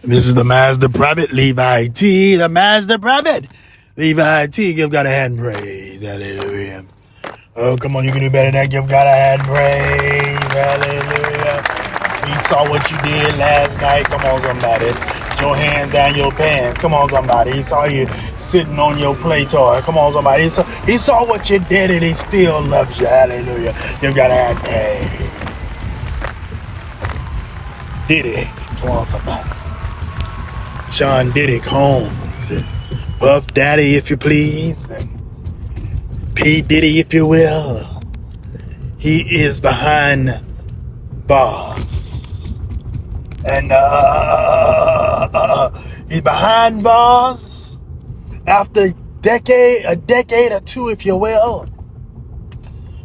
This is the Master Prophet, Levi T. The Master Prophet, Levi T. Give God a hand praise. Hallelujah. Oh, come on, you can do better than that. Give God a hand praise. Hallelujah. He saw what you did last night. Come on, somebody. Put your hand down your pants. Come on, somebody. He saw you sitting on your play toy. Come on, somebody. He saw what you did and he still loves you. Hallelujah. Give God a hand praise. Diddy. Come on, somebody. Sean Diddy Combs, Puff Daddy, if you please, and P. Diddy, if you will. He is behind bars, and he's behind bars after a decade or two, if you will,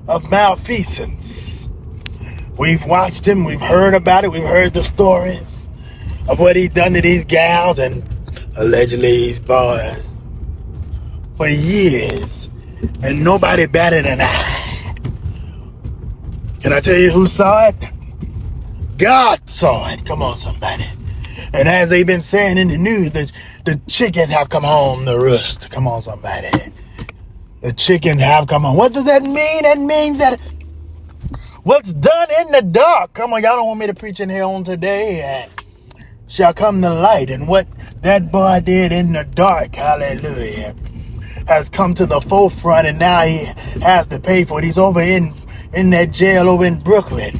of malfeasance. We've watched him, we've heard about it, we've heard the stories of what he's done to these gals and allegedly these boys for years, and nobody batted an eye. Can I tell you who saw it? God saw it. Come on, somebody. And as they've been saying in the news, the chickens have come home to roost. Come on, somebody. The chickens have come home. What does that mean? That means that what's done in the dark, come on, y'all don't want me to preach in here on today, shall come to light. And what that boy did in the dark, hallelujah, has come to the forefront, and now he has to pay for it. He's over in that jail over in Brooklyn,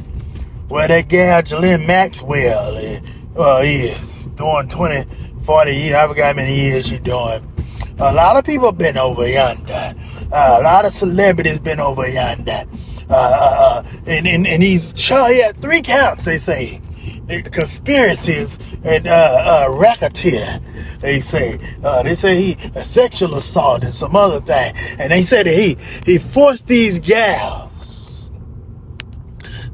where that gal Jalynn Maxwell is doing 20, 40 years. I forgot how many years she's doing. A lot of people been over yonder. A lot of celebrities been over yonder. And he's charged. He had 3 counts, they say. Conspiracies and racketeer, they say he a sexual assault and some other thing, and they said that he forced these gals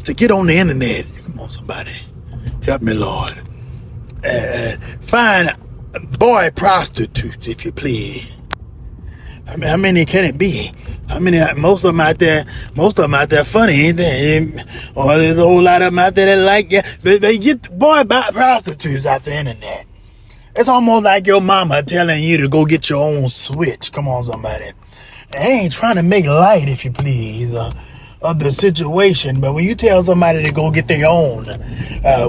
to get on the internet. Come on, somebody, help me, Lord. Find boy prostitutes, if you please. I mean, how many can it be? How many? Most of them out there funny, ain't they? Or there's a whole lot of them out there that like they get boy prostitutes out the internet. It's almost like your mama telling you to go get your own switch. Come on, somebody. I ain't trying to make light, if you please, of the situation, but when you tell somebody to go get their own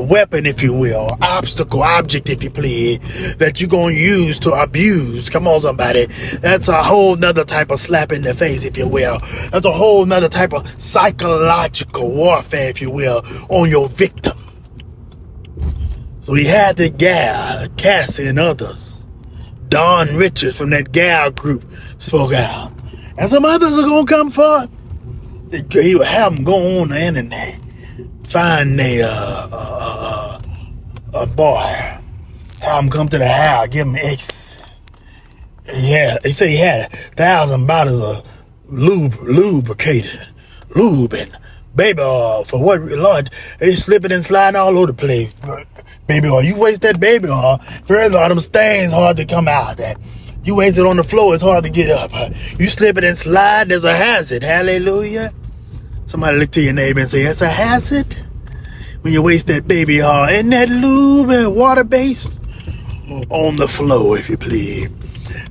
weapon, if you will, object, if you please, that you're going to use to abuse, come on, somebody, that's a whole nother type of slap in the face, if you will. That's a whole nother type of psychological warfare, if you will, on your victim. So he had the gal, Cassie and others. Don Richards from that gal group spoke out, and some others are going to come forth. He would have them go on the internet, find a boy, have him come to the house, give him ecstasy. Yeah, they say he had 1,000 bottles of lube and baby oil. For what, Lord? They slipping and sliding all over the place. Baby oil, you waste that baby oil, further all them stains hard to come out. That you waste it on the floor, it's hard to get up. You slip it and slide, there's a hazard. Hallelujah. Somebody look to your neighbor and say, it's a hazard when you waste that baby oil and that lube and water based on the floor, if you please.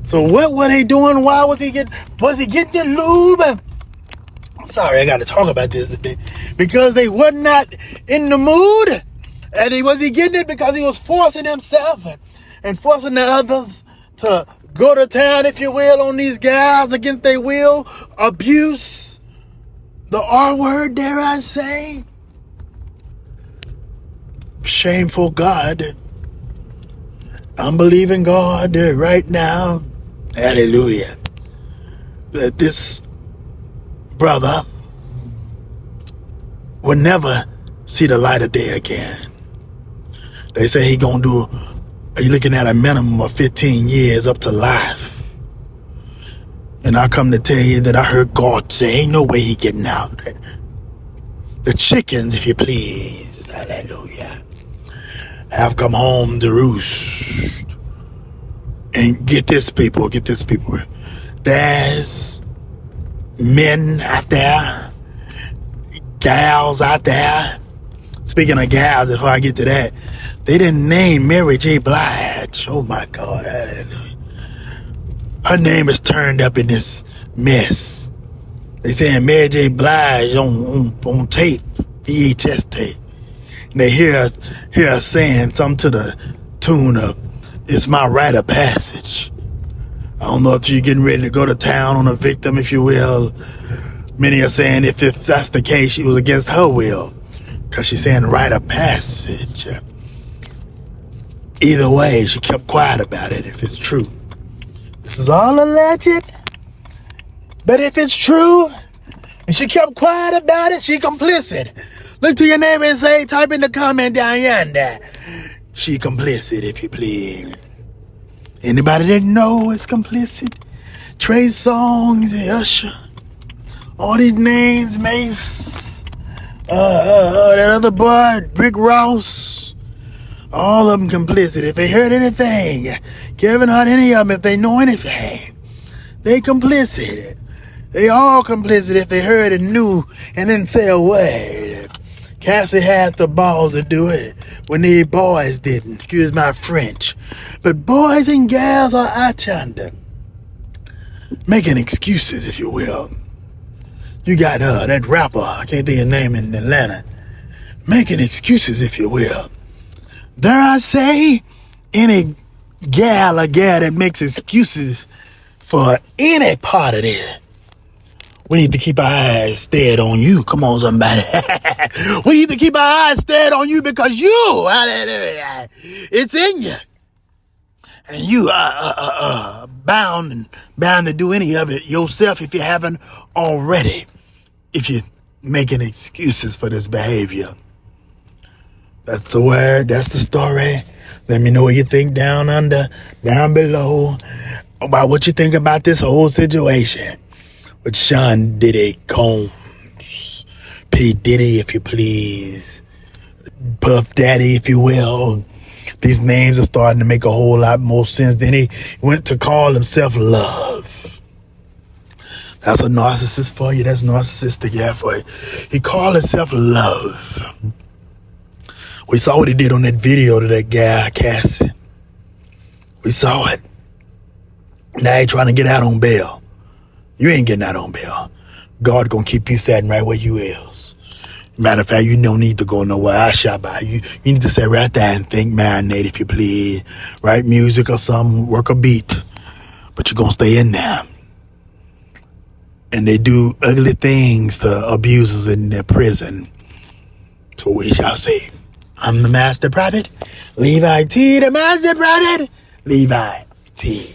So what were they doing? Why was he getting the lube? I'm sorry, I got to talk about this today. Because they were not in the mood. And was he getting it because he was forcing himself and forcing the others to go to town, if you will, on these gals against their will, abuse, the R word, dare I say. Shameful God. I'm believing God right now, hallelujah, that this brother will never see the light of day again. They say he gonna do, you're looking at a minimum of 15 years up to life. And I come to tell you that I heard God say, ain't no way he getting out. The chickens, if you please, hallelujah, have come home to roost. And get this, people. There's men out there, gals out there. Speaking of gals, before I get to that, They didn't name Mary J. Blige. Oh my God. Her name is turned up in this mess. They saying Mary J. Blige on tape, VHS tape. And they hear her saying something to the tune of, "It's my rite of passage." I don't know if you're getting ready to go to town on a victim, if you will. Many are saying if that's the case, she was against her will, because she's saying rite of passage. Either way, she kept quiet about it if it's true. This is all alleged. But if it's true, and she kept quiet about it, she complicit. Look to your neighbor and say, type in the comment down yonder, she complicit, if you please. Anybody that know is complicit? Trey Songz, Usher, all these names, Mace, that other boy, Rick Ross, all of them complicit. If they heard anything, Kevin Hart, any of them, if they know anything, they complicit. They all complicit if they heard and knew and didn't say a word. Cassie had the balls to do it when the boys didn't. Excuse my French. But boys and gals are out yonder making excuses, if you will. You got that rapper, I can't think of his name, in Atlanta, making excuses, if you will. Dare I say, any gal or gal that makes excuses for any part of this, we need to keep our eyes stead on you. Come on, somebody. We need to keep our eyes stead on you because you, hallelujah, it's in you. And you are bound to do any of it yourself if you haven't already. If you're making excuses for this behavior. That's the word. That's the story. Let me know what you think down below, about what you think about this whole situation with Sean Diddy Combs, P. Diddy, if you please, Puff Daddy, if you will. These names are starting to make a whole lot more sense. Then he went to call himself Love. That's a narcissist for you. That's narcissistic, yeah, for you. He called himself Love. We saw what he did on that video to that guy, Cassie. We saw it. Now he trying to get out on bail. You ain't getting out on bail. God gonna keep you sitting right where you is. Matter of fact, you don't need to go nowhere. I shall by you. You need to sit right there and think, marinate, if you please. Write music or something, work a beat. But you're gonna stay in there. And they do ugly things to abusers in their prison. So we shall see. I'm the master prophet, Levi T, the master prophet, Levi T.